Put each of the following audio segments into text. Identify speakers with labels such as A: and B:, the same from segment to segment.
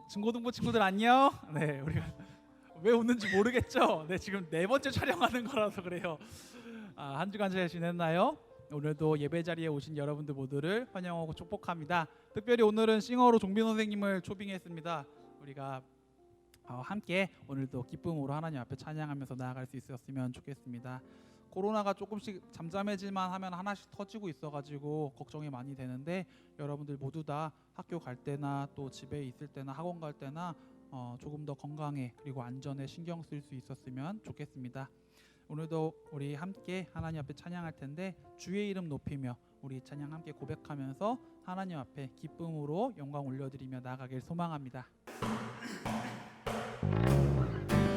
A: 중고등부 친구들 안녕. 네, 우리가 왜 웃는지 모르겠죠. 네, 지금 네 번째 촬영하는 거라서 그래요. 한 주간 잘 지냈나요? 오늘도 예배 자리에 오신 여러분들 모두를 환영하고 축복합니다. 특별히 오늘은 싱어로 종빈 선생님을 초빙했습니다. 우리가 함께 오늘도 기쁨으로 하나님 앞에 찬양하면서 나아갈 수 있었으면 좋겠습니다. 코로나가 조금씩 잠잠해질만 하면 하나씩 터지고 있어가지고 걱정이 많이 되는데 여러분들 모두 다 학교 갈 때나 또 집에 있을 때나 학원 갈 때나 조금 더 건강에 그리고 안전에 신경 쓸 수 있었으면 좋겠습니다. 오늘도 우리 함께 하나님 앞에 찬양할 텐데 주의 이름 높이며 우리 찬양 함께 고백하면서 하나님 앞에 기쁨으로 영광 올려드리며 나아가길 소망합니다.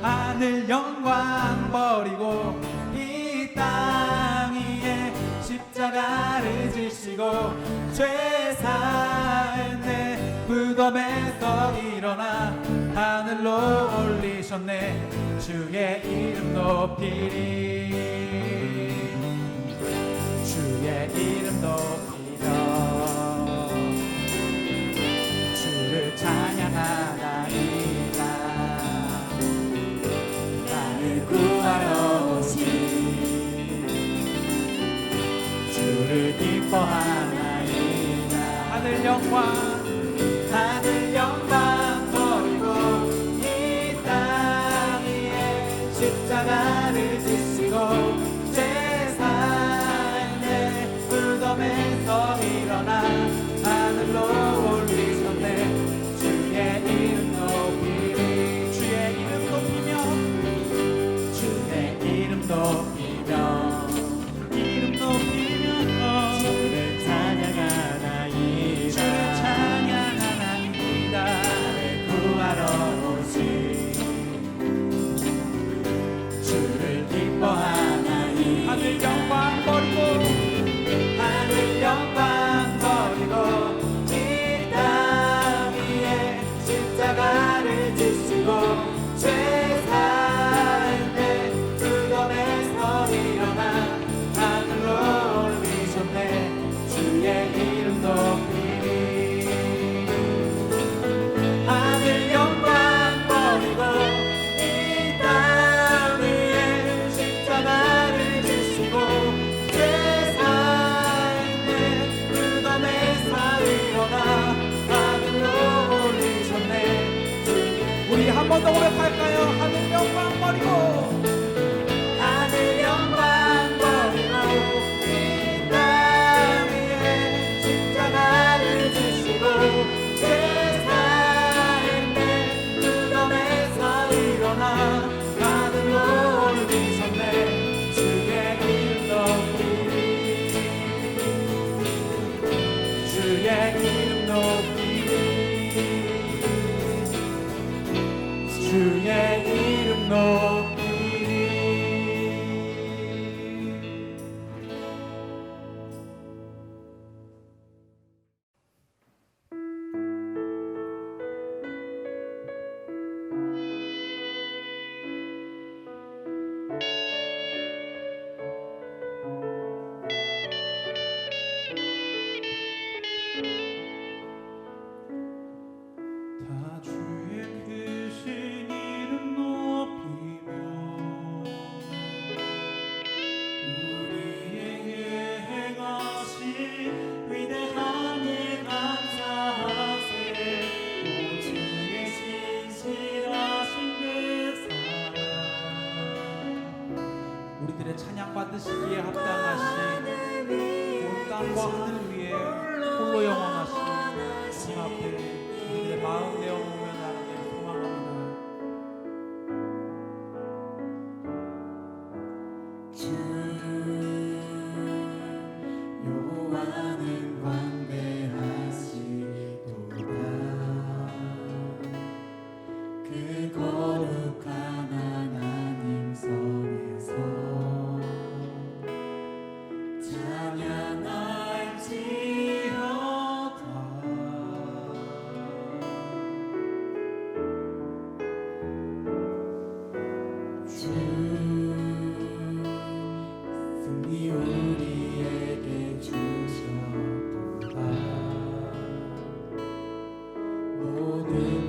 A: 하늘 영광 버리고 이 땅 위에 십자가를 지시고 죄 사했네. 무덤에서 일어나 하늘로 올리셨네. 주의 이름 높이리. 주의 이름 높이려 주를 찬양하나이다. 나를 구하러 오신 주를 기뻐하나이다. 하늘 영광 버리고 이 땅 위에 십자가를 지시고 죄 사했네. 무덤에서 일어나 하늘로 올리셨네. 주의 이름 높이리. 주의 이름 높이며 주의 이름 높이며 주를 찬양하나이다. 나를 구하러 오신 주를 기뻐하나이다. 하늘 영광 버리고 이 땅 위에 십자가를 지시고 죄 사했네. 무덤에서 일어나 하늘로 올리셨네. 주의 이름 높이리. 하늘 영광 버리고 이 땅 위에 십자가를 지시고 죄 사했네. 무덤에서 일어나 하늘로 올리셨네. 우리 한 번 더 고백할까요? 하늘 영광 버리고 하늘 영광 버리고 이 땅 위에 십자가를 지시고 죄 사했네. 무덤에서 일어나 하늘로 올리셨네. 주의 이름 높이리. 주의 이름 높이리. 주의 이름 높이리. 다 주의 크신 이름 높이며 우리에게 행하신 위대한 일 감사하세. 오 주의 신실하신 그 사랑 우리들의 찬양 받으시기에 합당하신 온 땅과 하늘 위에 홀로 영원하신 주님 앞에 우리들의 마음 내어놓으며 나아가길 소망합니다.
B: 주 여호와는 광대하시도다. 그 거룩한 하나님 성에서 찬양할지어다. 주 승리 우리에게 주셨도다. 모든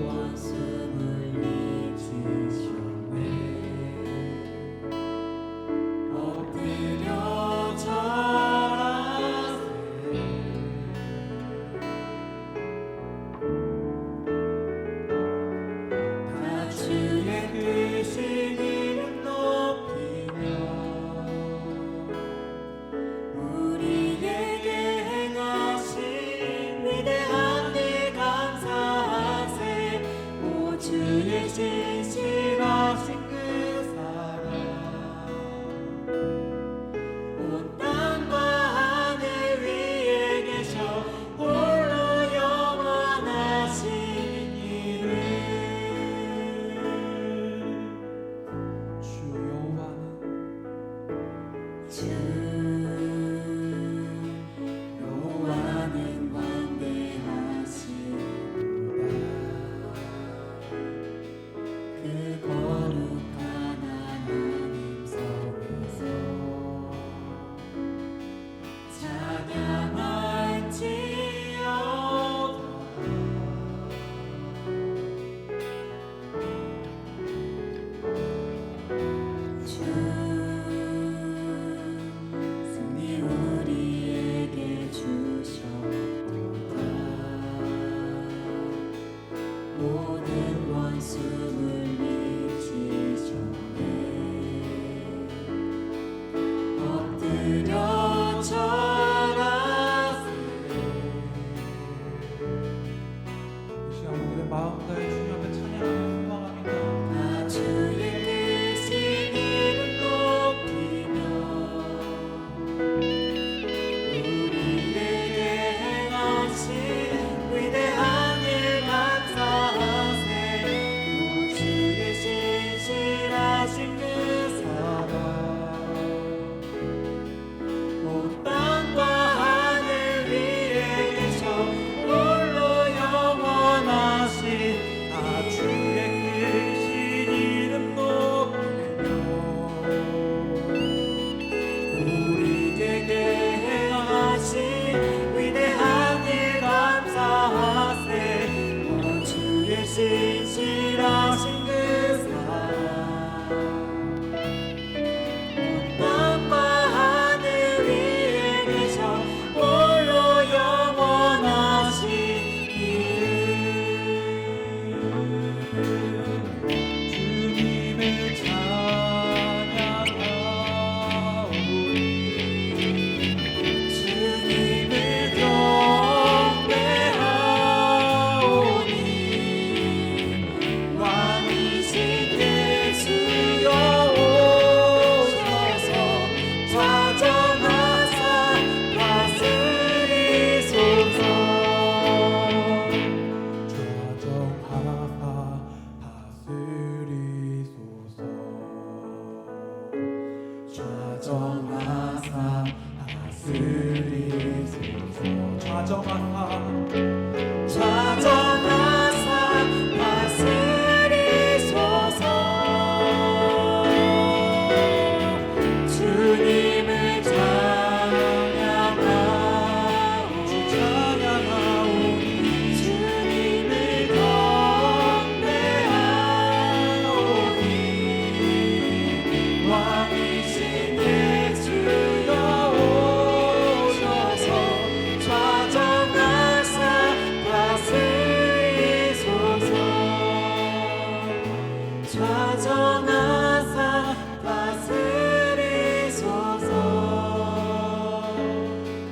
B: 좌정하사 다스리소서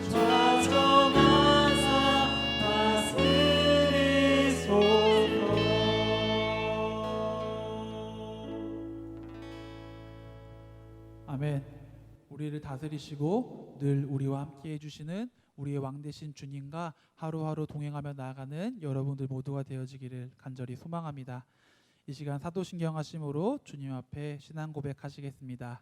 B: 좌정하사 다스리소서.
A: 아멘. 우리를 다스리시고 늘 우리와 함께 해주시는 우리의 왕 되신 주님과 하루하루 동행하며 나아가는 여러분들 모두가 되어지기를 간절히 소망합니다. 이 시간 사도신경 하심으로 주님 앞에 신앙 고백하시겠습니다.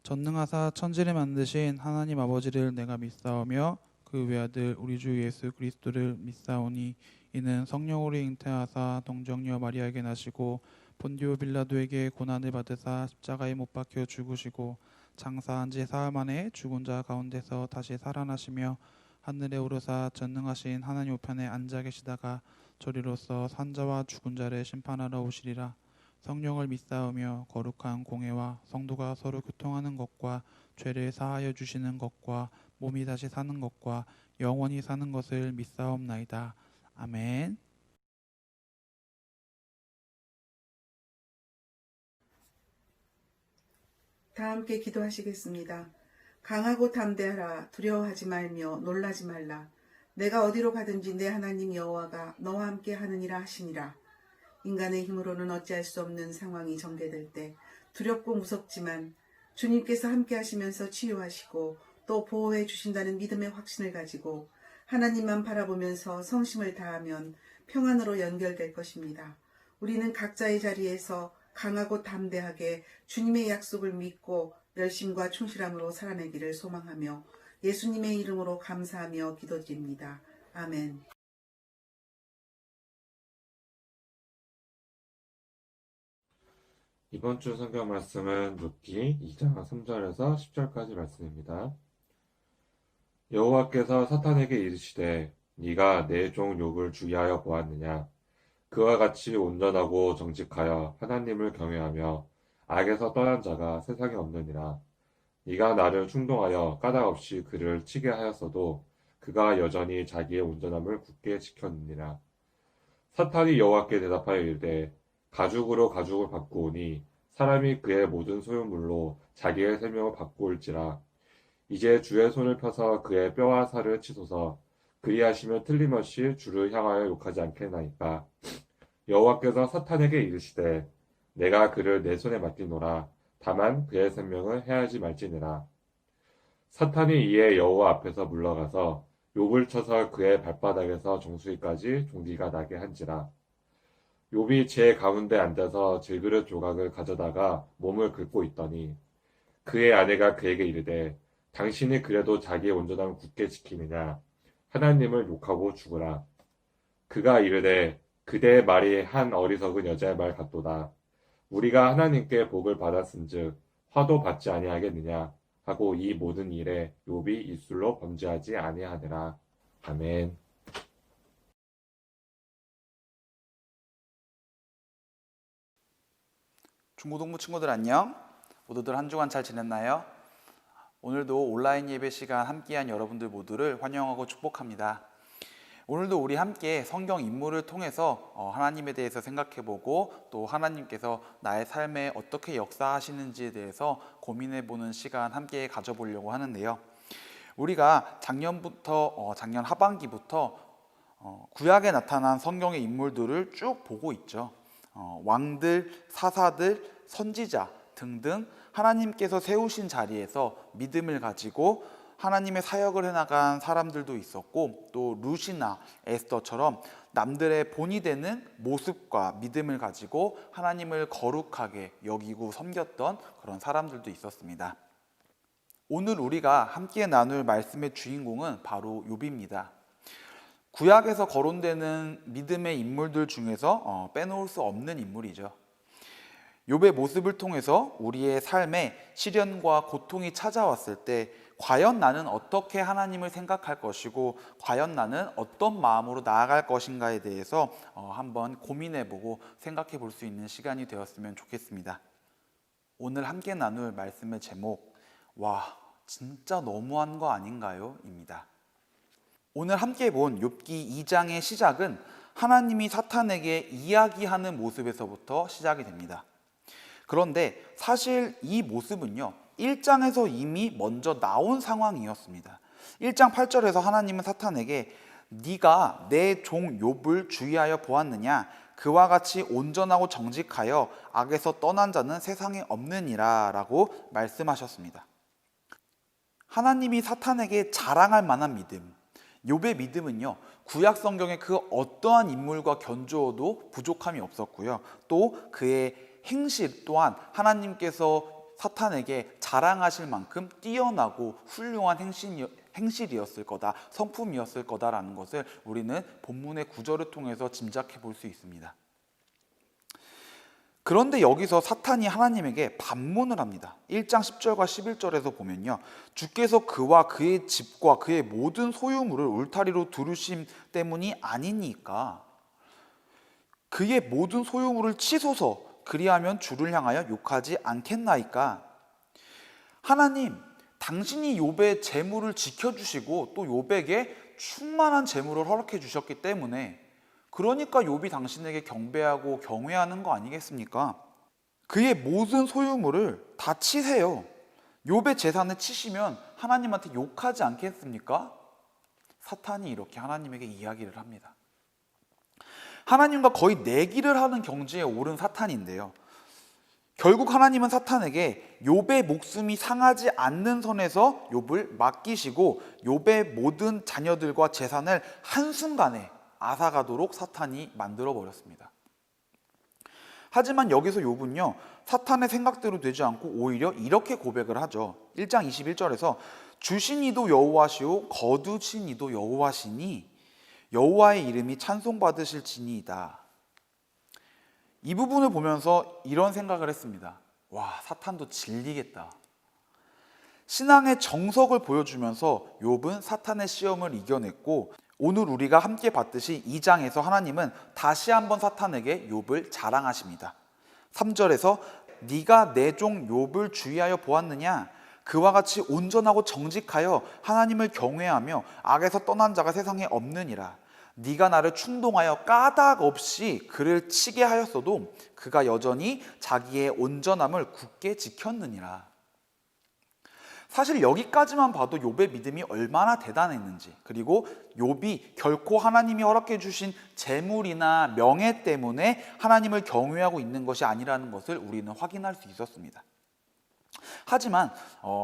A: 전능하사 천지를 만드신 하나님 아버지를 내가 믿사오며 그 외아들 우리 주 예수 그리스도를 믿사오니 이는 성령으로 잉태하사 동정녀 마리아에게 나시고 본디오 빌라도에게 고난을 받으사 십자가에 못 박혀 죽으시고 장사한 지 사흘 만에 죽은 자 가운데서 다시 살아나시며 하늘에 오르사 전능하신 하나님 우편에 앉아 계시다가 저리로서 산자와 죽은 자를 심판하러 오시리라. 성령을 믿사오며 거룩한 공회와 성도가 서로 교통하는 것과 죄를 사하여 주시는 것과 몸이 다시 사는 것과 영원히 사는 것을 믿사옵나이다. 아멘.
C: 다 함께 기도하시겠습니다. 강하고 담대하라. 두려워하지 말며 놀라지 말라. 내가 어디로 가든지 내 하나님 여호와가 너와 함께 하느니라 하시니라. 인간의 힘으로는 어찌할 수 없는 상황이 전개될 때 두렵고 무섭지만 주님께서 함께 하시면서 치유하시고 또 보호해 주신다는 믿음의 확신을 가지고 하나님만 바라보면서 성심을 다하면 평안으로 연결될 것입니다. 우리는 각자의 자리에서 강하고 담대하게 주님의 약속을 믿고 열심과 충실함으로 살아내기를 소망하며 예수님의 이름으로 감사하며 기도드립니다. 아멘.
D: 이번 주 성경 말씀은 룻기 2장 3절에서 10절까지 말씀입니다. 여호와께서 사탄에게 이르시되 네가 내 종 욥을 주의하여 보았느냐. 그와 같이 온전하고 정직하여 하나님을 경외하며 악에서 떠난 자가 세상에 없느니라. 네가 나를 충동하여 까닭없이 그를 치게 하였어도 그가 여전히 자기의 온전함을 굳게 지켰느니라. 사탄이 여호와께 대답하여 이르되 가죽으로 가죽을 바꾸오니 사람이 그의 모든 소유물로 자기의 생명을 바꾸올지라. 이제 주의 손을 펴서 그의 뼈와 살을 치소서. 그리하시면 틀림없이 주를 향하여 욕하지 않겠나이까. 여호와께서 사탄에게 이르시되 내가 그를 내 손에 맡기노라. 다만 그의 생명을 해하지 말지니라. 사탄이 이에 여호와 앞에서 물러가서 욥을 쳐서 그의 발바닥에서 정수리까지 종기가 나게 한지라. 욥이 제 가운데 앉아서 질그릇 조각을 가져다가 몸을 긁고 있더니 그의 아내가 그에게 이르되 당신이 그래도 자기의 온전함을 굳게 지키느냐. 하나님을 욕하고 죽으라. 그가 이르되 그대의 말이 한 어리석은 여자의 말 같도다. 우리가 하나님께 복을 받았은즉 화도 받지 아니하겠느냐 하고 이 모든 일에 욥이 입술로 범죄하지 아니하느라. 아멘.
E: 중고등부 친구들 안녕. 모두들 한 주간 잘 지냈나요? 오늘도 온라인 예배 시간 함께한 여러분들 모두를 환영하고 축복합니다. 오늘도 우리 함께 성경 인물을 통해서 하나님에 대해서 생각해보고 또 하나님께서 나의 삶에 어떻게 역사하시는지에 대해서 고민해보는 시간 함께 가져보려고 하는데요. 우리가 작년 하반기부터 구약에 나타난 성경의 인물들을 쭉 보고 있죠. 왕들, 사사들, 선지자 등등 하나님께서 세우신 자리에서 믿음을 가지고 하나님의 사역을 해나간 사람들도 있었고 또 룻이나 에스더처럼 남들의 본이 되는 모습과 믿음을 가지고 하나님을 거룩하게 여기고 섬겼던 그런 사람들도 있었습니다. 오늘 우리가 함께 나눌 말씀의 주인공은 바로 욥입니다. 구약에서 거론되는 믿음의 인물들 중에서 빼놓을 수 없는 인물이죠. 욥의 모습을 통해서 우리의 삶에 시련과 고통이 찾아왔을 때 과연 나는 어떻게 하나님을 생각할 것이고 과연 나는 어떤 마음으로 나아갈 것인가에 대해서 한번 고민해보고 생각해 볼 수 있는 시간이 되었으면 좋겠습니다. 오늘 함께 나눌 말씀의 제목, 와 진짜 너무한 거 아닌가요? 입니다. 오늘 함께 본 욥기 2장의 시작은 하나님이 사탄에게 이야기하는 모습에서부터 시작이 됩니다. 그런데 사실 이 모습은요, 1장에서 이미 먼저 나온 상황이었습니다. 1장 8절에서 하나님은 사탄에게 네가 내 종 욥을 주의하여 보았느냐? 그와 같이 온전하고 정직하여 악에서 떠난 자는 세상에 없느니라 라고 말씀하셨습니다. 하나님이 사탄에게 자랑할 만한 믿음, 욥의 믿음은요, 구약 성경의 그 어떠한 인물과 견주어도 부족함이 없었고요. 또 그의 행실 또한 하나님께서 사탄에게 자랑하실 만큼 뛰어나고 훌륭한 행실이었을 거다, 성품이었을 거다라는 것을 우리는 본문의 구절을 통해서 짐작해 볼 수 있습니다. 그런데 여기서 사탄이 하나님에게 반문을 합니다. 1장 10절과 11절에서 보면요, 주께서 그와 그의 집과 그의 모든 소유물을 울타리로 두르심 때문이 아니니까 그의 모든 소유물을 치소서, 그리하면 주를 향하여 욕하지 않겠나이까. 하나님, 당신이 욥의 재물을 지켜주시고 또 욥에게 충만한 재물을 허락해 주셨기 때문에, 그러니까 욥이 당신에게 경배하고 경외하는 거 아니겠습니까? 그의 모든 소유물을 다 치세요. 욥의 재산을 치시면 하나님한테 욕하지 않겠습니까? 사탄이 이렇게 하나님에게 이야기를 합니다. 하나님과 거의 내기를 하는 경지에 오른 사탄인데요, 결국 하나님은 사탄에게 욥의 목숨이 상하지 않는 선에서 욥을 맡기시고 욥의 모든 자녀들과 재산을 한순간에 앗아가도록 사탄이 만들어 버렸습니다. 하지만 여기서 욥은요, 사탄의 생각대로 되지 않고 오히려 이렇게 고백을 하죠. 1장 21절에서 주신 이도 여호와시오 거두신 이도 여호와시니 여호와의 이름이 찬송받으실지니이다. 이 부분을 보면서 이런 생각을 했습니다. 와, 사탄도 질리겠다. 신앙의 정석을 보여주면서 욥은 사탄의 시험을 이겨냈고, 오늘 우리가 함께 봤듯이 2장에서 하나님은 다시 한번 사탄에게 욥을 자랑하십니다. 3절에서 네가 내 종 욥을 주의하여 보았느냐? 그와 같이 온전하고 정직하여 하나님을 경외하며 악에서 떠난 자가 세상에 없느니라. 네가 나를 충동하여 까닭 없이 그를 치게 하였어도 그가 여전히 자기의 온전함을 굳게 지켰느니라. 사실 여기까지만 봐도 욥의 믿음이 얼마나 대단했는지, 그리고 욥이 결코 하나님이 허락해 주신 재물이나 명예 때문에 하나님을 경외하고 있는 것이 아니라는 것을 우리는 확인할 수 있었습니다. 하지만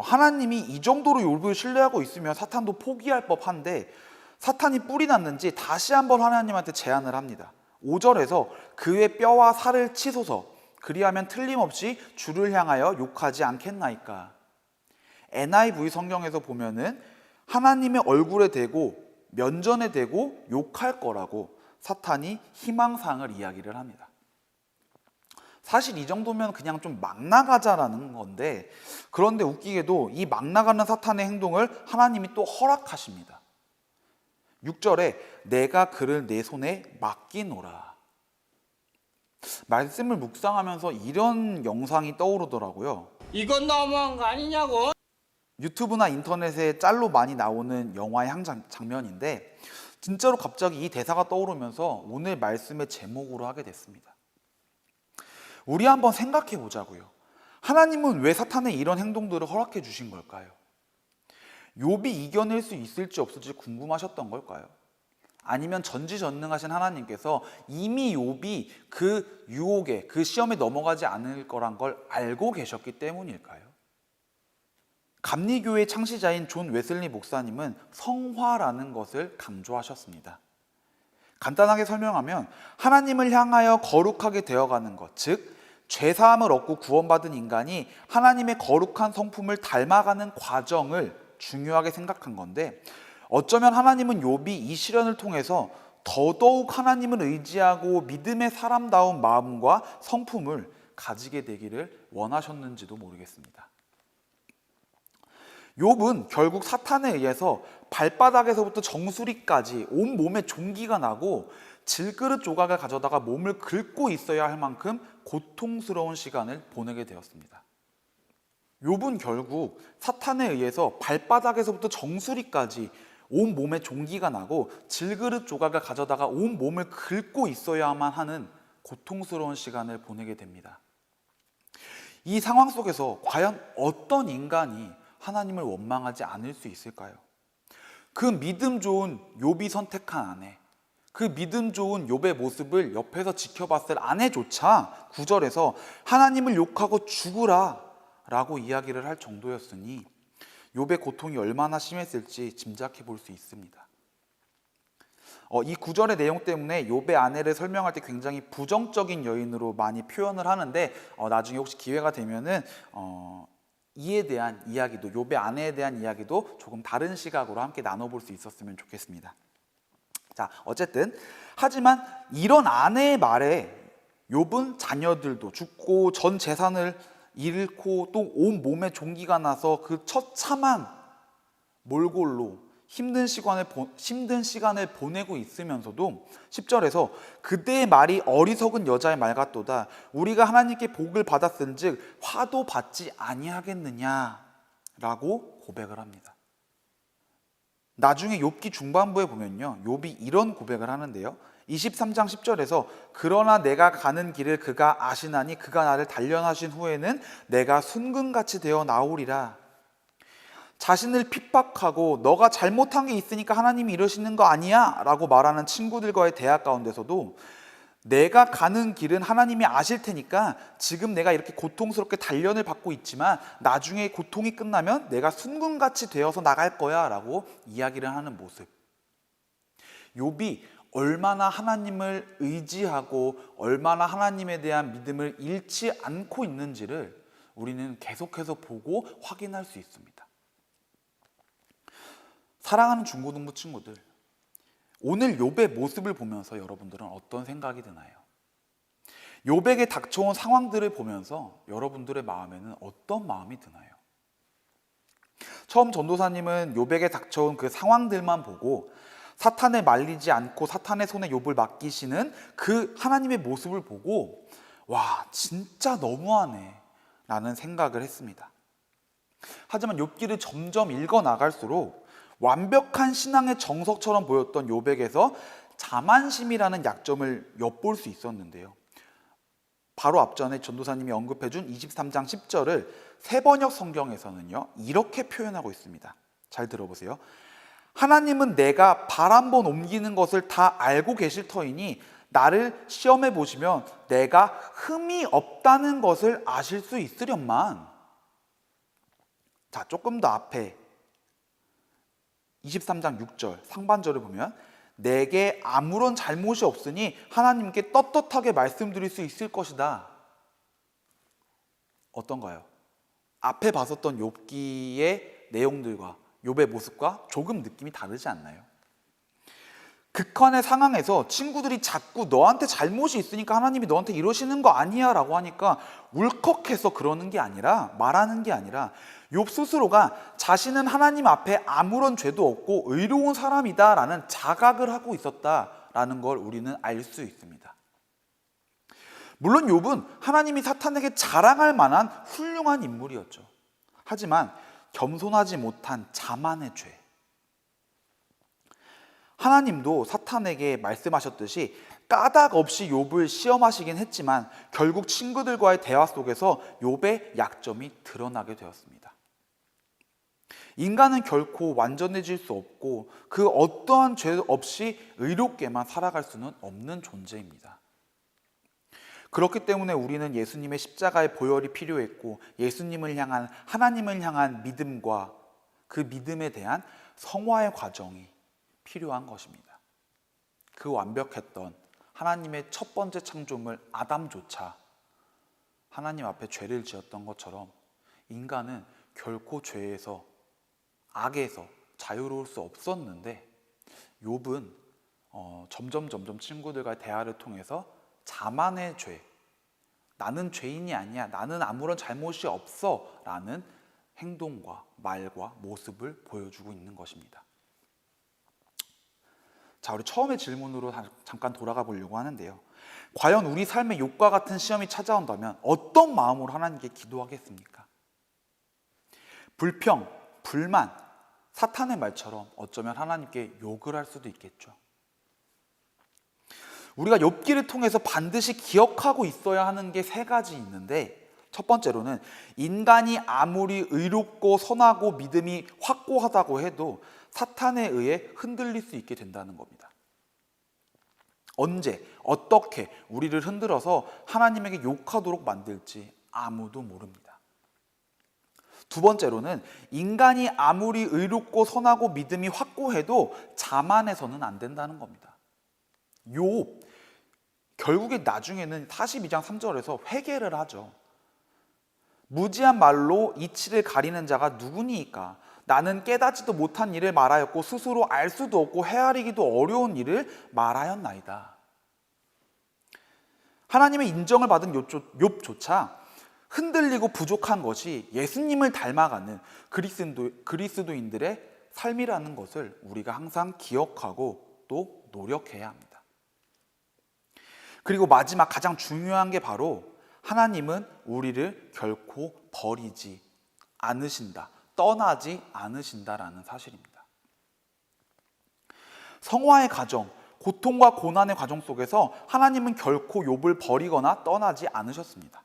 E: 하나님이 이 정도로 욥을 신뢰하고 있으면 사탄도 포기할 법한데, 사탄이 뿔이 났는지 다시 한번 하나님한테 제안을 합니다. 5절에서 그의 뼈와 살을 치소서, 그리하면 틀림없이 주를 향하여 욕하지 않겠나이까. NIV 성경에서 보면은 하나님의 얼굴에 대고 면전에 대고 욕할 거라고 사탄이 희망상을 이야기를 합니다. 사실 이 정도면 그냥 좀 막 나가자라는 건데, 그런데 웃기게도 이 막 나가는 사탄의 행동을 하나님이 또 허락하십니다. 6절에 내가 그를 내 손에 맡기노라. 말씀을 묵상하면서 이런 영상이 떠오르더라고요.
B: 이건 너무한 거 아니냐고.
E: 유튜브나 인터넷에 짤로 많이 나오는 영화의 한 장면인데, 진짜로 갑자기 이 대사가 떠오르면서 오늘 말씀의 제목으로 하게 됐습니다. 우리 한번 생각해 보자고요. 하나님은 왜 사탄의 이런 행동들을 허락해 주신 걸까요? 욥이 이겨낼 수 있을지 없을지 궁금하셨던 걸까요? 아니면 전지전능하신 하나님께서 이미 욥이 그 유혹에, 그 시험에 넘어가지 않을 거란 걸 알고 계셨기 때문일까요? 감리교회 창시자인 존 웨슬리 목사님은 성화라는 것을 강조하셨습니다. 간단하게 설명하면 하나님을 향하여 거룩하게 되어가는 것, 즉 죄사함을 얻고 구원받은 인간이 하나님의 거룩한 성품을 닮아가는 과정을 중요하게 생각한 건데, 어쩌면 하나님은 욥이 이 시련을 통해서 더더욱 하나님을 의지하고 믿음의 사람다운 마음과 성품을 가지게 되기를 원하셨는지도 모르겠습니다. 욥은 결국 사탄에 의해서 발바닥에서부터 정수리까지 온 몸에 종기가 나고 질그릇 조각을 가져다가 몸을 긁고 있어야 할 만큼 고통스러운 시간을 보내게 되었습니다. 욥은 결국 사탄에 의해서 발바닥에서부터 정수리까지 온 몸에 종기가 나고 질그릇 조각을 가져다가 온 몸을 긁고 있어야만 하는 고통스러운 시간을 보내게 됩니다. 이 상황 속에서 과연 어떤 인간이 하나님을 원망하지 않을 수 있을까요? 그 믿음 좋은 욥이 선택한 아내, 그 믿음 좋은 욥의 모습을 옆에서 지켜봤을 아내조차 9절에서 하나님을 욕하고 죽으라 라고 이야기를 할 정도였으니 욥의 고통이 얼마나 심했을지 짐작해 볼 수 있습니다. 이 9절의 내용 때문에 욥의 아내를 설명할 때 굉장히 부정적인 여인으로 많이 표현을 하는데 나중에 혹시 기회가 되면은 이에 대한 이야기도, 욥의 아내에 대한 이야기도 조금 다른 시각으로 함께 나눠볼 수 있었으면 좋겠습니다. 자, 어쨌든 하지만 이런 아내의 말에 욥은 자녀들도 죽고 전 재산을 잃고 또 온 몸에 종기가 나서 그 처참한 몰골로 힘든 시간을 보내고 있으면서도 10절에서 그대의 말이 어리석은 여자의 말 같도다. 우리가 하나님께 복을 받았은즉 화도 받지 아니하겠느냐라고 고백을 합니다. 나중에 욥기 중반부에 보면요, 욥이 이런 고백을 하는데요. 23장 10절에서 그러나 내가 가는 길을 그가 아시나니 그가 나를 단련하신 후에는 내가 순금같이 되어 나오리라. 자신을 핍박하고 너가 잘못한 게 있으니까 하나님이 이러시는 거 아니야? 라고 말하는 친구들과의 대화 가운데서도 내가 가는 길은 하나님이 아실 테니까 지금 내가 이렇게 고통스럽게 단련을 받고 있지만 나중에 고통이 끝나면 내가 순금같이 되어서 나갈 거야 라고 이야기를 하는 모습. 욥이 얼마나 하나님을 의지하고 얼마나 하나님에 대한 믿음을 잃지 않고 있는지를 우리는 계속해서 보고 확인할 수 있습니다. 사랑하는 중고등부 친구들, 오늘 욥의 모습을 보면서 여러분들은 어떤 생각이 드나요? 욥에게 닥쳐온 상황들을 보면서 여러분들의 마음에는 어떤 마음이 드나요? 처음 전도사님은 욥에게 닥쳐온 그 상황들만 보고 사탄에 말리지 않고 사탄의 손에 욥을 맡기시는 그 하나님의 모습을 보고 와, 진짜 너무하네 라는 생각을 했습니다. 하지만 욥기를 점점 읽어 나갈수록 완벽한 신앙의 정석처럼 보였던 욥에게서 자만심이라는 약점을 엿볼 수 있었는데요. 바로 앞전에 전도사님이 언급해준 23장 10절을 새번역 성경에서는요, 이렇게 표현하고 있습니다. 잘 들어보세요. 하나님은 내가 발 한 번 옮기는 것을 다 알고 계실 터이니 나를 시험해 보시면 내가 흠이 없다는 것을 아실 수 있으련만. 자, 조금 더 앞에 23장 6절 상반절을 보면 내게 아무런 잘못이 없으니 하나님께 떳떳하게 말씀드릴 수 있을 것이다. 어떤가요? 앞에 봤었던 욥기의 내용들과 욥의 모습과 조금 느낌이 다르지 않나요? 극한의 상황에서 친구들이 자꾸 너한테 잘못이 있으니까 하나님이 너한테 이러시는 거 아니야 라고 하니까 울컥해서 그러는 게 아니라, 말하는 게 아니라 욥 스스로가 자신은 하나님 앞에 아무런 죄도 없고 의로운 사람이다 라는 자각을 하고 있었다라는 걸 우리는 알 수 있습니다. 물론 욥은 하나님이 사탄에게 자랑할 만한 훌륭한 인물이었죠. 하지만 겸손하지 못한 자만의 죄. 하나님도 사탄에게 말씀하셨듯이 까닭 없이 욥을 시험하시긴 했지만 결국 친구들과의 대화 속에서 욥의 약점이 드러나게 되었습니다. 인간은 결코 완전해질 수 없고 그 어떠한 죄 없이 의롭게만 살아갈 수는 없는 존재입니다. 그렇기 때문에 우리는 예수님의 십자가의 보혈이 필요했고 예수님을 향한, 하나님을 향한 믿음과 그 믿음에 대한 성화의 과정이 필요한 것입니다. 그 완벽했던 하나님의 첫 번째 창조물 아담조차 하나님 앞에 죄를 지었던 것처럼 인간은 결코 죄에서, 악에서 자유로울 수 없었는데 욥은 점점 친구들과의 대화를 통해서 자만의 죄, 나는 죄인이 아니야, 나는 아무런 잘못이 없어 라는 행동과 말과 모습을 보여주고 있는 것입니다. 자, 우리 처음의 질문으로 잠깐 돌아가 보려고 하는데요. 과연 우리 삶에 욥과 같은 시험이 찾아온다면 어떤 마음으로 하나님께 기도하겠습니까? 불평, 불만, 사탄의 말처럼 어쩌면 하나님께 욕을 할 수도 있겠죠. 우리가 욥기를 통해서 반드시 기억하고 있어야 하는 게 세 가지 있는데, 첫 번째로는 인간이 아무리 의롭고 선하고 믿음이 확고하다고 해도 사탄에 의해 흔들릴 수 있게 된다는 겁니다. 언제, 어떻게 우리를 흔들어서 하나님에게 욕하도록 만들지 아무도 모릅니다. 두 번째로는 인간이 아무리 의롭고 선하고 믿음이 확고해도 자만해서는 안 된다는 겁니다. 욥, 결국에 나중에는 42장 3절에서 회개를 하죠. 무지한 말로 이치를 가리는 자가 누구니이까? 나는 깨닫지도 못한 일을 말하였고 스스로 알 수도 없고 헤아리기도 어려운 일을 말하였나이다. 하나님의 인정을 받은 욥조차 흔들리고 부족한 것이 예수님을 닮아가는 그리스도인들의 삶이라는 것을 우리가 항상 기억하고 또 노력해야 합니다. 그리고 마지막 가장 중요한 게 바로 하나님은 우리를 결코 버리지 않으신다, 떠나지 않으신다라는 사실입니다. 성화의 과정, 고통과 고난의 과정 속에서 하나님은 결코 욥을 버리거나 떠나지 않으셨습니다.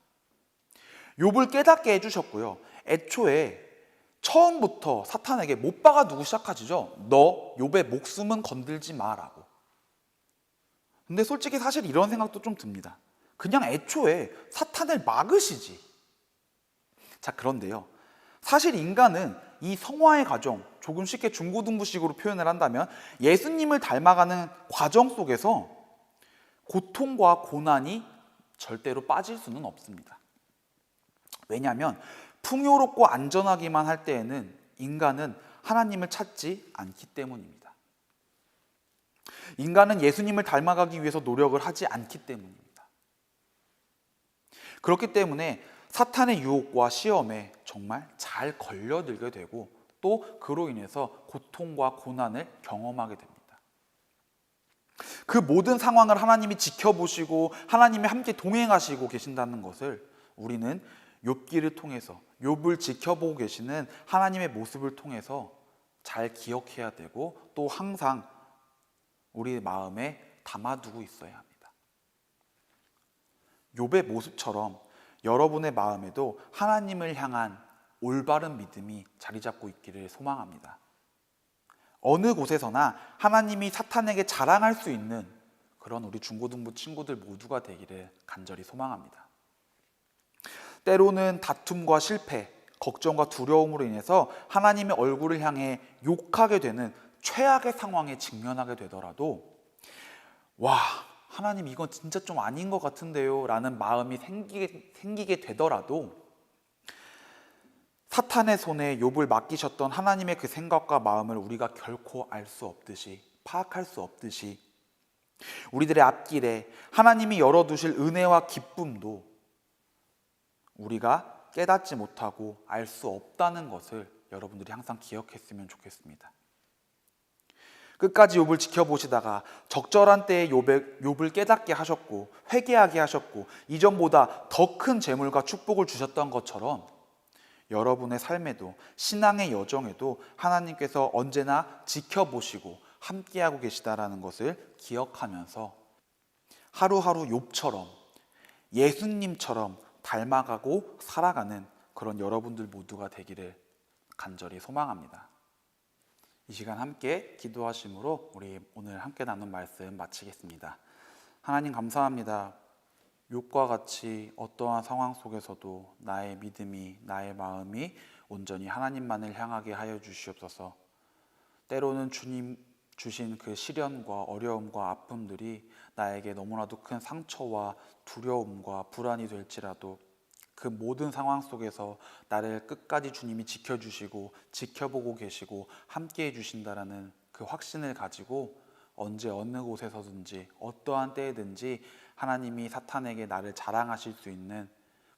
E: 욥을 깨닫게 해주셨고요. 애초에 처음부터 사탄에게 못 박아두고 시작하시죠. 너 욥의 목숨은 건들지 마라고. 근데 솔직히 사실 이런 생각도 좀 듭니다. 그냥 애초에 사탄을 막으시지. 자, 그런데요, 사실 인간은 이 성화의 과정, 조금 쉽게 중고등부식으로 표현을 한다면 예수님을 닮아가는 과정 속에서 고통과 고난이 절대로 빠질 수는 없습니다. 왜냐하면 풍요롭고 안전하기만 할 때에는 인간은 하나님을 찾지 않기 때문입니다. 인간은 예수님을 닮아가기 위해서 노력을 하지 않기 때문입니다. 그렇기 때문에 사탄의 유혹과 시험에 정말 잘 걸려들게 되고 또 그로 인해서 고통과 고난을 경험하게 됩니다. 그 모든 상황을 하나님이 지켜보시고 하나님이 함께 동행하시고 계신다는 것을 우리는 욥기를 통해서, 욥을 지켜보고 계시는 하나님의 모습을 통해서 잘 기억해야 되고 또 항상 우리 마음에 담아두고 있어야 합니다. 욥의 모습처럼 여러분의 마음에도 하나님을 향한 올바른 믿음이 자리 잡고 있기를 소망합니다. 어느 곳에서나 하나님이 사탄에게 자랑할 수 있는 그런 우리 중고등부 친구들 모두가 되기를 간절히 소망합니다. 때로는 다툼과 실패, 걱정과 두려움으로 인해서 하나님의 얼굴을 향해 욕하게 되는 최악의 상황에 직면하게 되더라도 와, 하나님 이건 진짜 좀 아닌 것 같은데요 라는 마음이 생기게 되더라도 사탄의 손에 욥을 맡기셨던 하나님의 그 생각과 마음을 우리가 결코 알 수 없듯이, 파악할 수 없듯이 우리들의 앞길에 하나님이 열어두실 은혜와 기쁨도 우리가 깨닫지 못하고 알 수 없다는 것을 여러분들이 항상 기억했으면 좋겠습니다. 끝까지 욥을 지켜보시다가 적절한 때에 욥을 깨닫게 하셨고 회개하게 하셨고 이전보다 더 큰 재물과 축복을 주셨던 것처럼 여러분의 삶에도, 신앙의 여정에도 하나님께서 언제나 지켜보시고 함께하고 계시다라는 것을 기억하면서 하루하루 욥처럼, 예수님처럼 닮아가고 살아가는 그런 여러분들 모두가 되기를 간절히 소망합니다. 이 시간 함께 기도하심으로 우리 오늘 함께 나눈 말씀 마치겠습니다. 하나님 감사합니다. 욥과 같이 어떠한 상황 속에서도 나의 믿음이, 나의 마음이 온전히 하나님만을 향하게 하여 주시옵소서. 때로는 주님 주신 그 시련과 어려움과 아픔들이 나에게 너무나도 큰 상처와 두려움과 불안이 될지라도 그 모든 상황 속에서 나를 끝까지 주님이 지켜주시고 지켜보고 계시고 함께해 주신다라는 그 확신을 가지고 언제 어느 곳에서든지 어떠한 때에든지 하나님이 사탄에게 나를 자랑하실 수 있는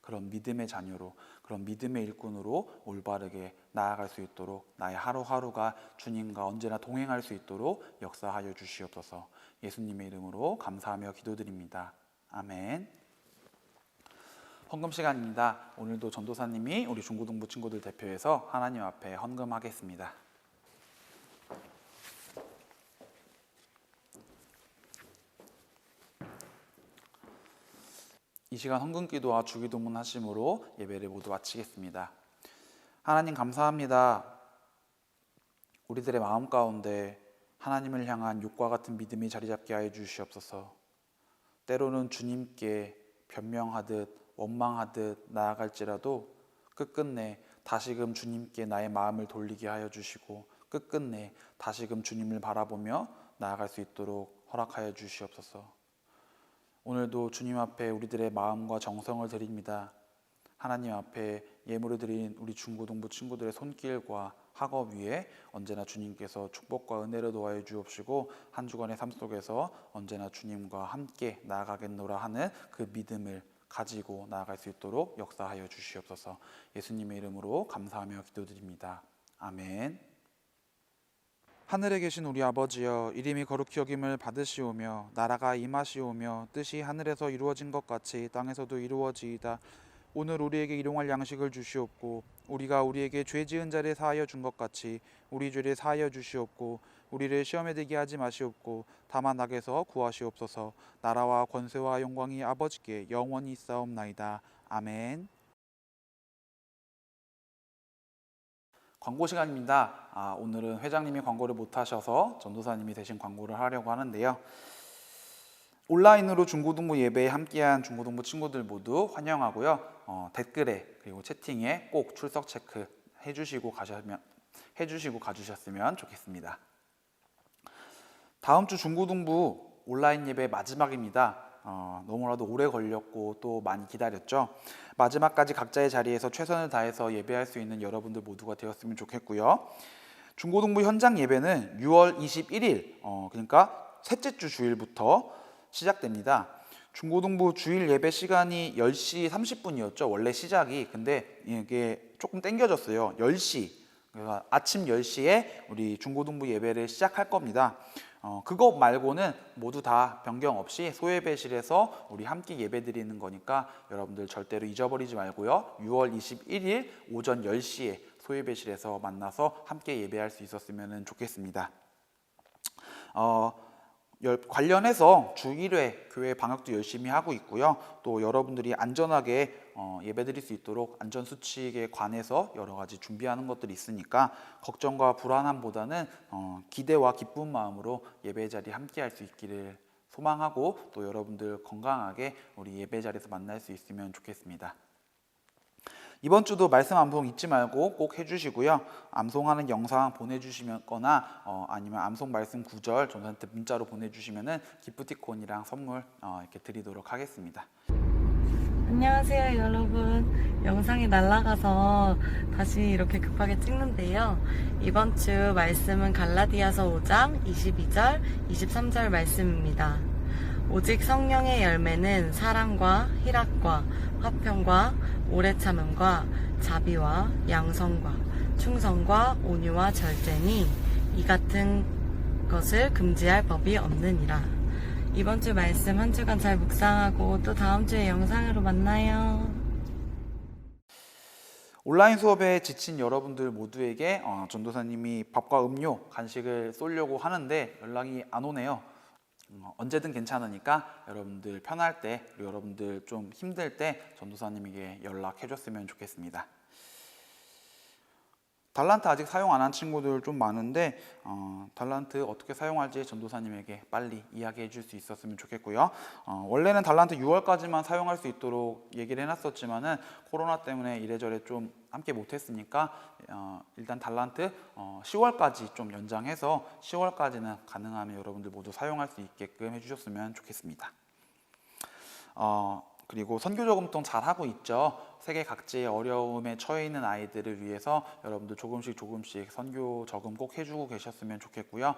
E: 그런 믿음의 자녀로, 그런 믿음의 일꾼으로 올바르게 나아갈 수 있도록 나의 하루하루가 주님과 언제나 동행할 수 있도록 역사하여 주시옵소서. 예수님의 이름으로 감사하며 기도드립니다. 아멘. 헌금 시간입니다. 오늘도 전도사님이 우리 중고등부 친구들 대표해서 하나님 앞에 헌금하겠습니다. 이 시간 헌금기도와 주기도문 하심으로 예배를 모두 마치겠습니다. 하나님 감사합니다. 우리들의 마음 가운데 하나님을 향한 욕과 같은 믿음이 자리 잡게 하여 주시옵소서. 때로는 주님께 변명하듯 원망하듯 나아갈지라도 끝끝내 다시금 주님께 나의 마음을 돌리게 하여 주시고 끝끝내 다시금 주님을 바라보며 나아갈 수 있도록 허락하여 주시옵소서. 오늘도 주님 앞에 우리들의 마음과 정성을 드립니다. 하나님 앞에 예물을 드린 우리 중고등부 친구들의 손길과 학업 위에 언제나 주님께서 축복과 은혜를 도와해 주옵시고 한 주간의 삶 속에서 언제나 주님과 함께 나아가겠노라 하는 그 믿음을 가지고 나아갈 수 있도록 역사하여 주시옵소서. 예수님의 이름으로 감사하며 기도드립니다. 아멘. 하늘에 계신 우리 아버지여, 이름이 거룩히 여김을 받으시오며 나라가 임하시오며 뜻이 하늘에서 이루어진 것 같이 땅에서도 이루어지이다. 오늘 우리에게 일용할 양식을 주시옵고 우리가 우리에게 죄 지은 자를 사하여 준 것 같이 우리 죄를 사하여 주시옵고 우리를 시험에 들게 하지 마시옵고 다만 악에서 구하시옵소서. 나라와 권세와 영광이 아버지께 영원히 있사옵나이다. 아멘. 광고 시간입니다. 오늘은 회장님이 광고를 못하셔서 전도사님이 대신 광고를 하려고 하는데요. 온라인으로 중고등부 예배에 함께한 중고등부 친구들 모두 환영하고요. 댓글에 그리고 채팅에 꼭 출석 체크 해주시고 가주셨으면 좋겠습니다. 다음 주 중고등부 온라인 예배 마지막입니다. 너무나도 오래 걸렸고 또 많이 기다렸죠. 마지막까지 각자의 자리에서 최선을 다해서 예배할 수 있는 여러분들 모두가 되었으면 좋겠고요. 중고등부 현장 예배는 6월 21일 그러니까 셋째 주 주일부터 시작됩니다. 중고등부 주일 예배 시간이 10시 30분이었죠. 원래 시작이. 근데 이게 조금 당겨졌어요. 10시. 그러니까 아침 10시에 우리 중고등부 예배를 시작할 겁니다. 그거 말고는 모두 다 변경 없이 소예배실에서 우리 함께 예배드리는 거니까 여러분들 절대로 잊어버리지 말고요. 6월 21일 오전 10시에 소예배실에서 만나서 함께 예배할 수 있었으면 좋겠습니다. 관련해서 주 1회 교회 방역도 열심히 하고 있고요. 또 여러분들이 안전하게 예배드릴 수 있도록 안전수칙에 관해서 여러 가지 준비하는 것들이 있으니까 걱정과 불안함보다는 기대와 기쁜 마음으로 예배 자리에 함께 할 수 있기를 소망하고 또 여러분들 건강하게 우리 예배 자리에서 만날 수 있으면 좋겠습니다. 이번 주도 말씀 암송 잊지 말고 꼭 해주시고요. 암송하는 영상 보내주시거나 아니면 암송 말씀 구절 전도사한테 문자로 보내주시면은 기프티콘이랑 선물 이렇게 드리도록 하겠습니다.
F: 안녕하세요 여러분. 영상이 날아가서 다시 이렇게 급하게 찍는데요. 이번 주 말씀은 갈라디아서 5장 22절 23절 말씀입니다. 오직 성령의 열매는 사랑과 희락과 화평과 오래 참음과 자비와 양성과 충성과 온유와 절제니 이 같은 것을 금지할 법이 없느니라. 이번 주 말씀 한 주간 잘 묵상하고 또 다음 주에 영상으로 만나요.
E: 온라인 수업에 지친 여러분들 모두에게 전도사님이 밥과 음료, 간식을 쏘려고 하는데 연락이 안 오네요. 언제든 괜찮으니까 여러분들 편할 때 그리고 여러분들 좀 힘들 때 전도사님에게 연락해 줬으면 좋겠습니다. 달란트 아직 사용 안 한 친구들 좀 많은데 달란트 어떻게 사용할지 전도사님에게 빨리 이야기해 줄 수 있었으면 좋겠고요. 원래는 달란트 6월까지만 사용할 수 있도록 얘기를 해놨었지만은 코로나 때문에 이래저래 좀 함께 못했으니까 일단 달란트 10월까지 좀 연장해서 10월까지는 가능하면 여러분들 모두 사용할 수 있게끔 해주셨으면 좋겠습니다. 그리고 선교 저금통 잘 하고 있죠. 세계 각지의 어려움에 처해 있는 아이들을 위해서 여러분들 조금씩 선교 저금 꼭 해주고 계셨으면 좋겠고요.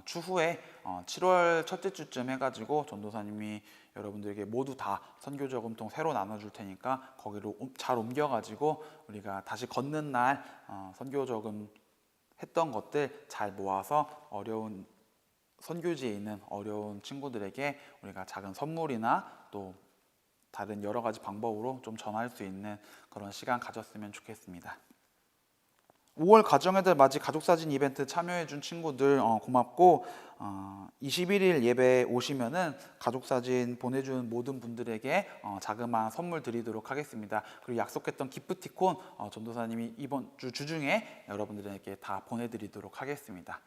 E: 추후에 7월 첫째 주쯤 해가지고 전도사님이 여러분들에게 모두 다 선교 저금통 새로 나눠줄 테니까 거기로 잘 옮겨가지고 우리가 다시 걷는 날 선교 저금 했던 것들 잘 모아서 어려운 선교지에 있는 어려운 친구들에게 우리가 작은 선물이나 또 다른 여러 가지 방법으로 좀 전할 수 있는 그런 시간 가졌으면 좋겠습니다. 5월 가정의들 맞이 가족사진 이벤트 참여해준 친구들 고맙고 21일 예배 오시면은 가족사진 보내준 모든 분들에게 자그마한 선물 드리도록 하겠습니다. 그리고 약속했던 기프티콘 전도사님이 이번 주 주중에 여러분들에게 다 보내드리도록 하겠습니다.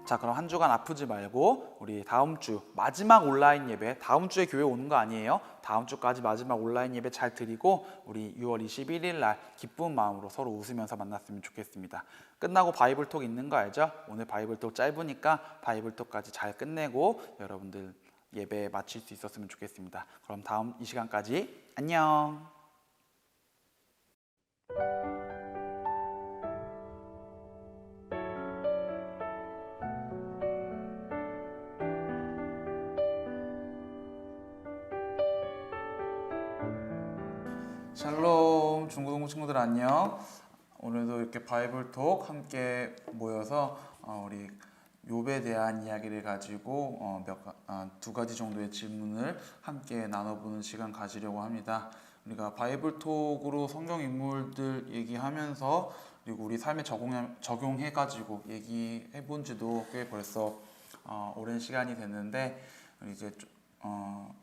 E: 자, 그럼 한 주간 아프지 말고 우리 다음 주 마지막 온라인 예배, 다음 주에 교회 오는 거 아니에요? 다음 주까지 마지막 온라인 예배 잘 드리고 우리 6월 21일 날 기쁜 마음으로 서로 웃으면서 만났으면 좋겠습니다. 끝나고 바이블톡 있는 거 알죠? 오늘 바이블톡 짧으니까 바이블톡까지 잘 끝내고 여러분들 예배 마칠 수 있었으면 좋겠습니다. 그럼 다음 이 시간까지 안녕. 샬롬 중고등부 친구들 안녕. 오늘도 이렇게 바이블톡 함께 모여서 우리 욥에 대한 이야기를 가지고 두 가지 정도의 질문을 함께 나눠보는 시간 가지려고 합니다. 우리가 바이블톡으로 성경 인물들 얘기하면서 그리고 우리 삶에 적용해가지고 얘기해본 지도 꽤 벌써 오랜 시간이 됐는데 이제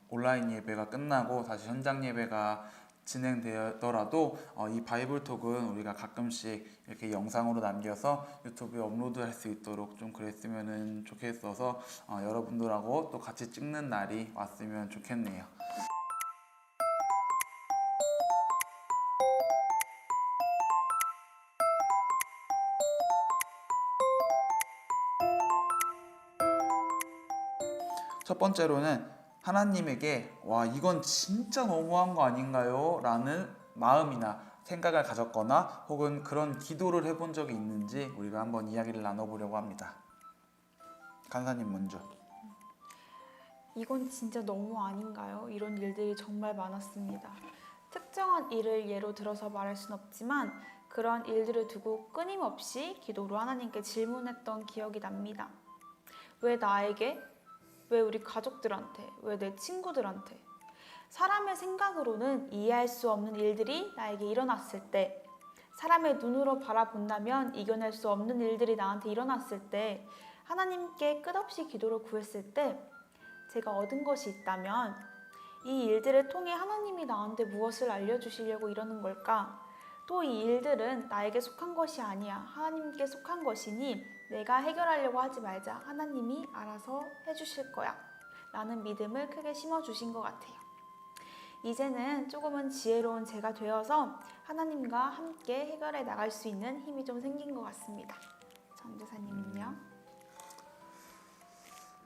E: 온라인 예배가 끝나고 다시 현장 예배가 진행되더라도 이 바이블톡은 우리가 가끔씩 이렇게 영상으로 남겨서 유튜브에 업로드할 수 있도록 좀 그랬으면 좋겠어서 여러분들하고 또 같이 찍는 날이 왔으면 좋겠네요. 첫 번째로는 하나님에게 와 이건 진짜 너무한 거 아닌가요? 라는 마음이나 생각을 가졌거나 혹은 그런 기도를 해본 적이 있는지 우리가 한번 이야기를 나눠보려고 합니다. 간사님 먼저.
G: 이건 진짜 너무 아닌가요? 이런 일들이 정말 많았습니다. 특정한 일을 예로 들어서 말할 순 없지만 그런 일들을 두고 끊임없이 기도로 하나님께 질문했던 기억이 납니다. 왜 나에게? 왜 우리 가족들한테? 왜 내 친구들한테? 사람의 생각으로는 이해할 수 없는 일들이 나에게 일어났을 때, 사람의 눈으로 바라본다면 이겨낼 수 없는 일들이 나한테 일어났을 때, 하나님께 끝없이 기도를 구했을 때 제가 얻은 것이 있다면 이 일들을 통해 하나님이 나한테 무엇을 알려주시려고 이러는 걸까? 또 이 일들은 나에게 속한 것이 아니야. 하나님께 속한 것이니 내가 해결하려고 하지 말자. 하나님이 알아서 해주실 거야. 라는 믿음을 크게 심어주신 것 같아요. 이제는 조금은 지혜로운 제가 되어서 하나님과 함께 해결해 나갈 수 있는 힘이 좀 생긴 것 같습니다. 전도사님은요?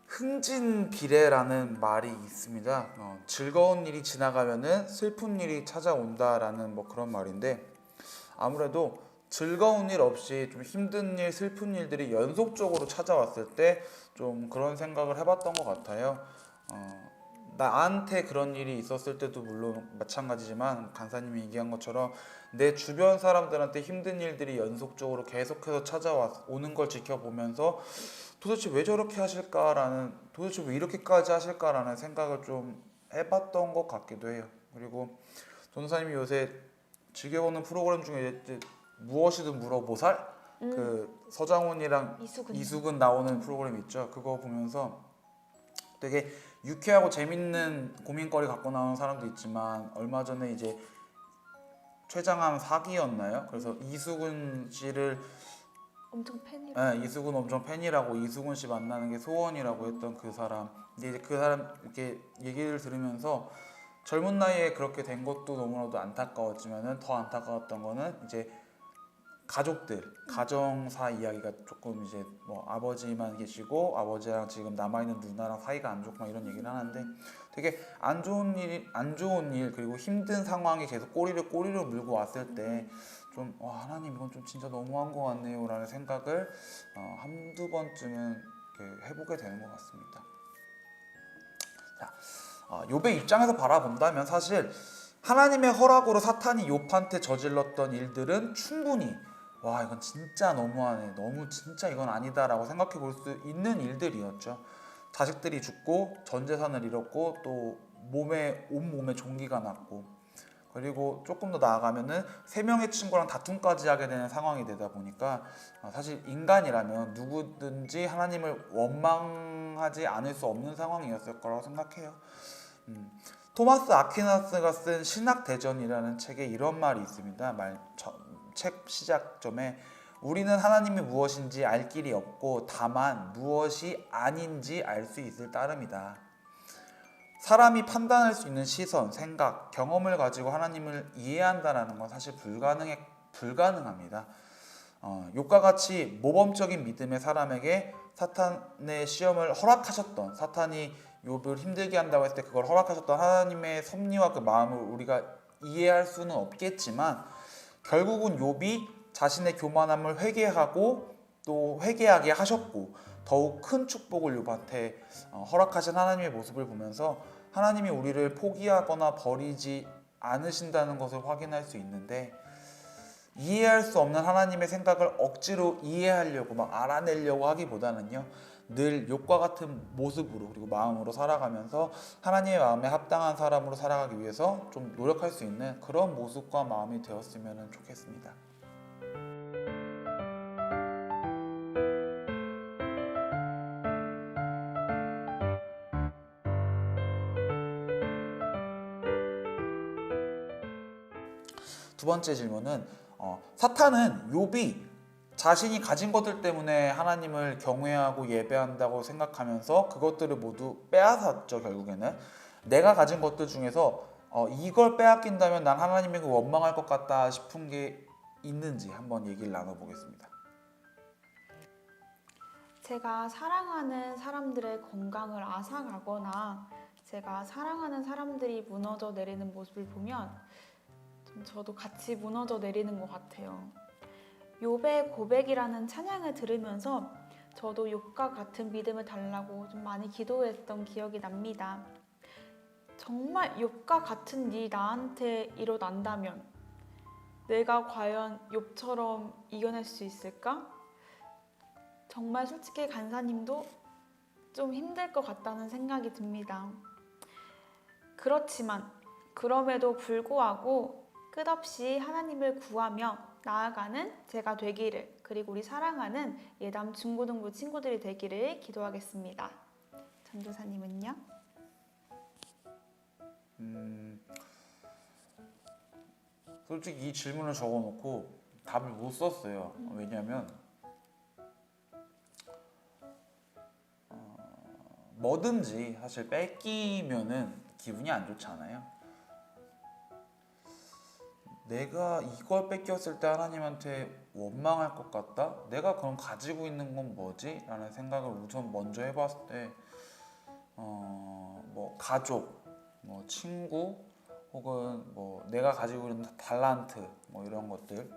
E: 흥진비례라는 말이 있습니다. 즐거운 일이 지나가면은 슬픈 일이 찾아온다라는 그런 말인데 아무래도 즐거운 일 없이 좀 힘든 일, 슬픈 일들이 연속적으로 찾아왔을 때 좀 그런 생각을 해봤던 것 같아요. 나한테 그런 일이 있었을 때도 물론 마찬가지지만 간사님이 얘기한 것처럼 내 주변 사람들한테 힘든 일들이 연속적으로 계속해서 찾아오는 걸 지켜보면서 도대체 왜 저렇게 하실까라는, 도대체 왜 이렇게까지 하실까라는 생각을 좀 해봤던 것 같기도 해요. 그리고 전도사님이 요새 즐겨보는 프로그램 중에 이제 무엇이든 물어보살? 그 서장훈이랑 이수근 나오는 프로그램 있죠. 그거 보면서 되게 유쾌하고 재밌는 고민거리 갖고 나오는 사람도 있지만 얼마 전에 이제 최장암 사기였나요? 그래서 이수근 씨를
G: 엄청 팬이라고.
E: 네, 이수근 엄청 팬이라고 이수근 씨 만나는 게 소원이라고 했던 그 사람. 근데 이제 그 사람 이렇게 얘기를 들으면서 젊은 나이에 그렇게 된 것도 너무나도 안타까웠지만은 더 안타까웠던 거는 이제 가족들, 가정사 이야기가 조금 이제 아버지만 계시고 아버지랑 지금 남아있는 누나랑 사이가 안 좋고 막 이런 얘기를 하는데 되게 안 좋은 일 그리고 힘든 상황이 계속 꼬리를 물고 왔을 때 좀 하나님 이건 좀 진짜 너무한 것 같네요 라는 생각을 한두 번쯤은 이렇게 해보게 되는 것 같습니다. 자, 욥의 입장에서 바라본다면 사실 하나님의 허락으로 사탄이 욥한테 저질렀던 일들은 충분히 와 이건 진짜 너무하네, 너무 진짜 이건 아니다라고 생각해 볼 수 있는 일들이었죠. 자식들이 죽고 전 재산을 잃었고 또 온몸에 종기가 났고, 그리고 조금 더 나아가면은 3명의 친구랑 다툼까지 하게 되는 상황이 되다 보니까 사실 인간이라면 누구든지 하나님을 원망하지 않을 수 없는 상황이었을 거라고 생각해요. 토마스 아퀴나스가 쓴 신학대전이라는 책에 이런 말이 있습니다. 책 시작점에 우리는 하나님이 무엇인지 알 길이 없고 다만 무엇이 아닌지 알 수 있을 따름이다. 사람이 판단할 수 있는 시선, 생각, 경험을 가지고 하나님을 이해한다는 건 사실 불가능합니다. 욥과 같이 모범적인 믿음의 사람에게 사탄의 시험을 허락하셨던, 사탄이 욥을 힘들게 한다고 했을 때 그걸 허락하셨던 하나님의 섭리와 그 마음을 우리가 이해할 수는 없겠지만, 결국은 욥이 자신의 교만함을 회개하고 또 회개하게 하셨고 더욱 큰 축복을 욥한테 허락하신 하나님의 모습을 보면서 하나님이 우리를 포기하거나 버리지 않으신다는 것을 확인할 수 있는데, 이해할 수 없는 하나님의 생각을 억지로 이해하려고 막 알아내려고 하기보다는요, 늘 욥과 같은 모습으로 그리고 마음으로 살아가면서 하나님의 마음에 합당한 사람으로 살아가기 위해서 좀 노력할 수 있는 그런 모습과 마음이 되었으면 좋겠습니다. 두 번째 질문은 사탄은 욥이 자신이 가진 것들 때문에 하나님을 경외하고 예배한다고 생각하면서 그것들을 모두 빼앗았죠. 결국에는 내가 가진 것들 중에서 이걸 빼앗긴다면 난 하나님에게 원망할 것 같다 싶은 게 있는지 한번 얘기를 나눠보겠습니다.
G: 제가 사랑하는 사람들의 건강을 앗아가거나 제가 사랑하는 사람들이 무너져 내리는 모습을 보면 좀 저도 같이 무너져 내리는 것 같아요. 욥의 고백이라는 찬양을 들으면서 저도 욥과 같은 믿음을 달라고 좀 많이 기도했던 기억이 납니다. 정말 욥과 같은 일이 나한테 일어난다면 내가 과연 욥처럼 이겨낼 수 있을까? 정말 솔직히 간사님도 좀 힘들 것 같다는 생각이 듭니다. 그렇지만 그럼에도 불구하고 끝없이 하나님을 구하며 나아가는 제가 되기를, 그리고 우리 사랑하는 예담 중고등부 친구들이 되기를 기도하겠습니다. 전도사님은요?
E: 솔직히 이 질문을 적어놓고 답을 못 썼어요. 왜냐하면 뭐든지 사실 뺏기면은 기분이 안 좋잖아요. 내가 이걸 뺏겼을 때 하나님한테 원망할 것 같다? 내가 그럼 가지고 있는 건 뭐지? 라는 생각을 우선 먼저 해봤을 때 뭐 가족, 뭐 친구, 혹은 뭐 내가 가지고 있는 달란트, 뭐 이런 것들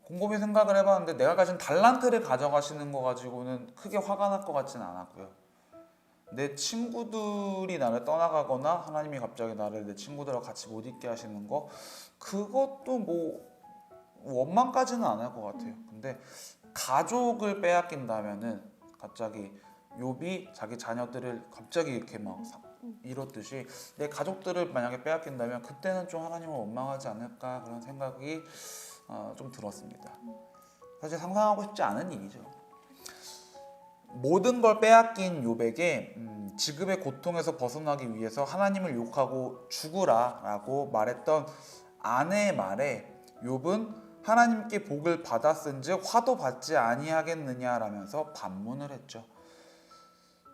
E: 곰곰이 생각을 해봤는데, 내가 가진 달란트를 가져가시는 거 가지고는 크게 화가 날 것 같지는 않았고요. 내 친구들이 나를 떠나가거나 하나님이 갑자기 나를 내 친구들하고 같이 못 있게 하시는 거, 그것도 뭐 원망까지는 안 할 것 같아요. 근데 가족을 빼앗긴다면은 갑자기 욥이 자기 자녀들을 갑자기 이렇게 막 잃었듯이 내 가족들을 만약에 빼앗긴다면 그때는 좀 하나님을 원망하지 않을까, 그런 생각이 좀 들었습니다. 사실 상상하고 싶지 않은 일이죠. 모든 걸 빼앗긴 욥에게 지금의 고통에서 벗어나기 위해서 하나님을 욕하고 죽으라 라고 말했던 아내의 말에 욥은 하나님께 복을 받았은즉 화도 받지 아니하겠느냐라면서 반문을 했죠.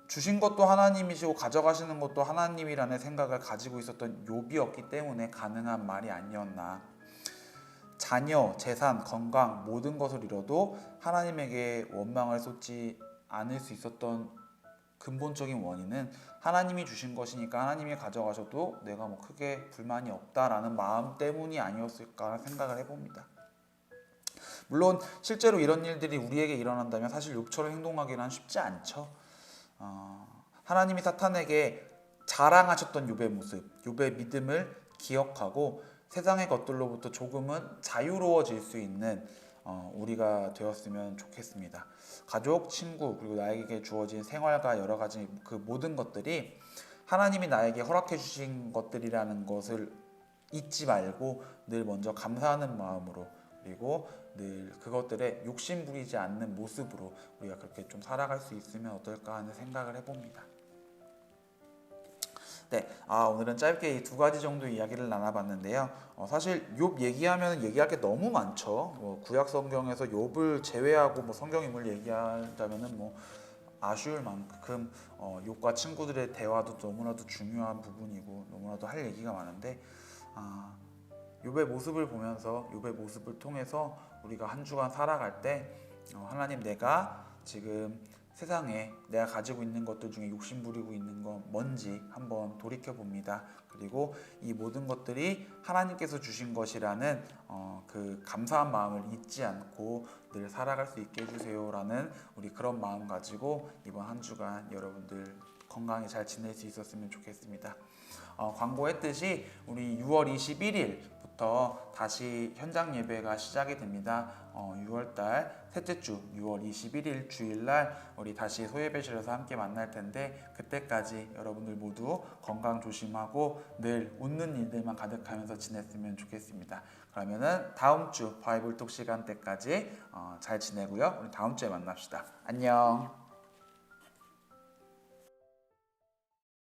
E: 주신 것도 하나님이시고 가져가시는 것도 하나님이라는 생각을 가지고 있었던 욥이었기 때문에 가능한 말이 아니었나. 자녀, 재산, 건강 모든 것을 잃어도 하나님에게 원망을 쏟지 않을 수 있었던 근본적인 원인은 하나님이 주신 것이니까 하나님이 가져가셔도 내가 뭐 크게 불만이 없다라는 마음 때문이 아니었을까 생각을 해봅니다. 물론 실제로 이런 일들이 우리에게 일어난다면 사실 욥처럼 행동하기는 쉽지 않죠. 하나님이 사탄에게 자랑하셨던 욥의 모습, 욥의 믿음을 기억하고 세상의 것들로부터 조금은 자유로워질 수 있는 우리가 되었으면 좋겠습니다. 가족, 친구, 그리고 나에게 주어진 생활과 여러 가지 그 모든 것들이 하나님이 나에게 허락해 주신 것들이라는 것을 잊지 말고 늘 먼저 감사하는 마음으로, 그리고 늘 그것들에 욕심 부리지 않는 모습으로 우리가 그렇게 좀 살아갈 수 있으면 어떨까 하는 생각을 해봅니다. 네, 오늘은 짧게 이 두 가지 정도 이야기를 나눠봤는데요. 사실 욥 얘기하면 얘기할 게 너무 많죠. 구약 성경에서 욥을 제외하고 성경 인물 얘기하자면은 아쉬울 만큼 욥과 친구들의 대화도 너무나도 중요한 부분이고 너무나도 할 얘기가 많은데, 욥의 모습을 보면서 욥의 모습을 통해서 우리가 한 주간 살아갈 때 하나님, 내가 지금 세상에 내가 가지고 있는 것들 중에 욕심 부리고 있는 건 뭔지 한번 돌이켜 봅니다. 그리고 이 모든 것들이 하나님께서 주신 것이라는 그 감사한 마음을 잊지 않고 늘 살아갈 수 있게 해주세요라는 우리 그런 마음 가지고 이번 한 주간 여러분들 건강히 잘 지낼 수 있었으면 좋겠습니다. 광고했듯이 우리 6월 21일부터 다시 현장 예배가 시작이 됩니다. 6월달 셋째 주 6월 21일 주일날 우리 다시 소예배실에서 함께 만날 텐데, 그때까지 여러분들 모두 건강 조심하고 늘 웃는 일들만 가득하면서 지냈으면 좋겠습니다. 그러면은 다음 주 바이블톡 시간 때까지 잘 지내고요. 우리 다음 주에 만납시다. 안녕.